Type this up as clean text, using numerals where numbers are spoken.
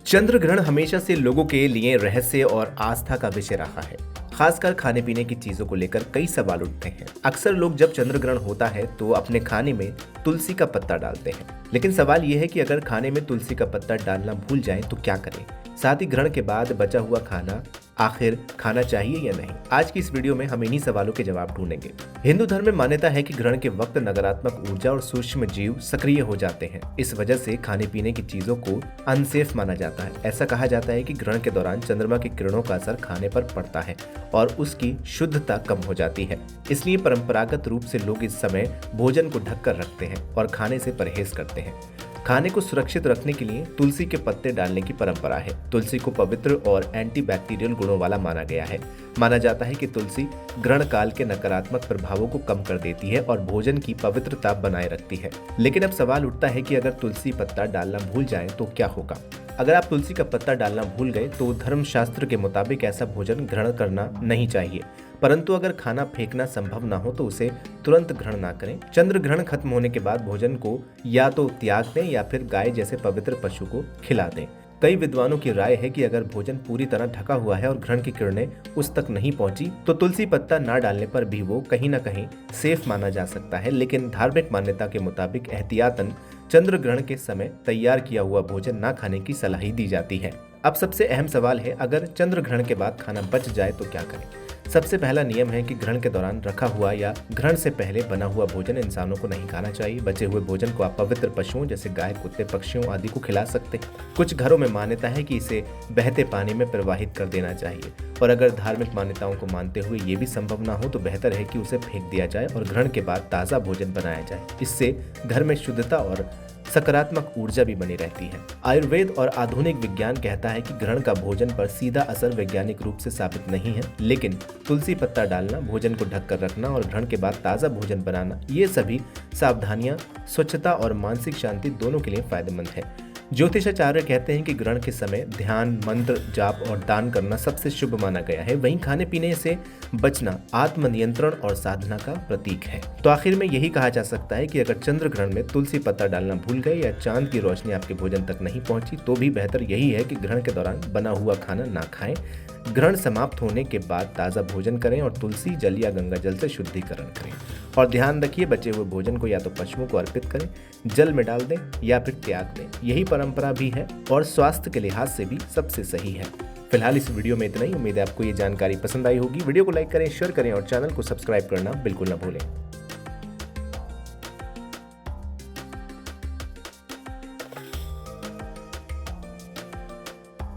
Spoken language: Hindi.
चंद्र ग्रहण हमेशा से लोगों के लिए रहस्य और आस्था का विषय रहा है। खासकर खाने पीने की चीजों को लेकर कई सवाल उठते हैं। अक्सर लोग जब चंद्र ग्रहण होता है तो अपने खाने में तुलसी का पत्ता डालते हैं, लेकिन सवाल यह है कि अगर खाने में तुलसी का पत्ता डालना भूल जाएं तो क्या करें। साथ ही ग्रहण के बाद बचा हुआ खाना आखिर खाना चाहिए या नहीं। आज की इस वीडियो में हम इन्हीं सवालों के जवाब ढूंढेंगे। हिंदू धर्म में मान्यता है कि ग्रहण के वक्त नकारात्मक ऊर्जा और सूक्ष्म जीव सक्रिय हो जाते हैं। इस वजह से खाने पीने की चीजों को अनसेफ माना जाता है। ऐसा कहा जाता है कि ग्रहण के दौरान चंद्रमा की किरणों का असर खाने पर पड़ता है और उसकी शुद्धता कम हो जाती है। इसलिए परंपरागत रूप से लोग इस समय भोजन को ढक कर रखते हैं और खाने से परहेज करते हैं। खाने को सुरक्षित रखने के लिए तुलसी के पत्ते डालने की परंपरा है। तुलसी को पवित्र और एंटीबैक्टीरियल गुणों वाला माना गया है। माना जाता है कि तुलसी ग्रहण काल के नकारात्मक प्रभावों को कम कर देती है और भोजन की पवित्रता बनाए रखती है। लेकिन अब सवाल उठता है कि अगर तुलसी पत्ता डालना भूल जाएं तो क्या होगा। अगर आप तुलसी का पत्ता डालना भूल गए तो धर्मशास्त्र के मुताबिक ऐसा भोजन ग्रहण करना नहीं चाहिए, परंतु अगर खाना फेंकना संभव ना हो तो उसे तुरंत ग्रहण ना करें। चंद्र ग्रहण खत्म होने के बाद भोजन को या तो त्याग दें या फिर गाय जैसे पवित्र पशु को खिला दें। कई विद्वानों की राय है कि अगर भोजन पूरी तरह ढका हुआ है और ग्रहण की किरणें उस तक नहीं पहुंची तो तुलसी पत्ता ना डालने पर भी वो कहीं ना कहीं सेफ माना जा सकता है। लेकिन धार्मिक मान्यता के मुताबिक एहतियातन चंद्र ग्रहण के समय तैयार किया हुआ भोजन ना खाने की सलाह दी जाती है। अब सबसे अहम सवाल है, अगर चंद्र ग्रहण के बाद खाना बच जाए तो क्या करें। सबसे पहला नियम है कि ग्रहण के दौरान रखा हुआ या ग्रहण से पहले बना हुआ भोजन इंसानों को नहीं खाना चाहिए। बचे हुए भोजन को आप पवित्र पशुओं जैसे गाय, कुत्ते, पक्षियों आदि को खिला सकते हैं। कुछ घरों में मान्यता है कि इसे बहते पानी में प्रवाहित कर देना चाहिए, और अगर धार्मिक मान्यताओं को मानते हुए ये भी संभव ना हो तो बेहतर है कि उसे फेंक दिया जाए और ग्रहण के बाद ताज़ा भोजन बनाया जाए। इससे घर में शुद्धता और सकारात्मक ऊर्जा भी बनी रहती है। आयुर्वेद और आधुनिक विज्ञान कहता है कि ग्रहण का भोजन पर सीधा असर वैज्ञानिक रूप से साबित नहीं है, लेकिन तुलसी पत्ता डालना, भोजन को ढक कर रखना और ग्रहण के बाद ताज़ा भोजन बनाना, ये सभी सावधानियां स्वच्छता और मानसिक शांति दोनों के लिए फायदेमंद है। ज्योतिषाचार्य कहते हैं कि ग्रहण के समय ध्यान, मंत्र जाप और दान करना सबसे शुभ माना गया है। वहीं खाने पीने से बचना आत्मनियंत्रण और साधना का प्रतीक है। तो आखिर में यही कहा जा सकता है कि अगर चंद्र ग्रहण में तुलसी पत्ता डालना भूल गए या चांद की रोशनी आपके भोजन तक नहीं पहुंची तो भी बेहतर यही है कि ग्रहण के दौरान बना हुआ खाना ना खाएं। ग्रहण समाप्त होने के बाद ताज़ा भोजन करें और तुलसी जल या गंगा जल से शुद्धिकरण करें। और ध्यान रखिए, बचे हुए भोजन को या तो पशुओं को अर्पित करें, जल में डाल दें या फिर त्याग दें। यही परंपरा भी है और स्वास्थ्य के लिहाज से भी सबसे सही है। फिलहाल इस वीडियो में इतना ही। उम्मीद है आपको ये जानकारी पसंद आई होगी। वीडियो को लाइक करें, शेयर करें और चैनल को सब्सक्राइब करना बिल्कुल न भूलें।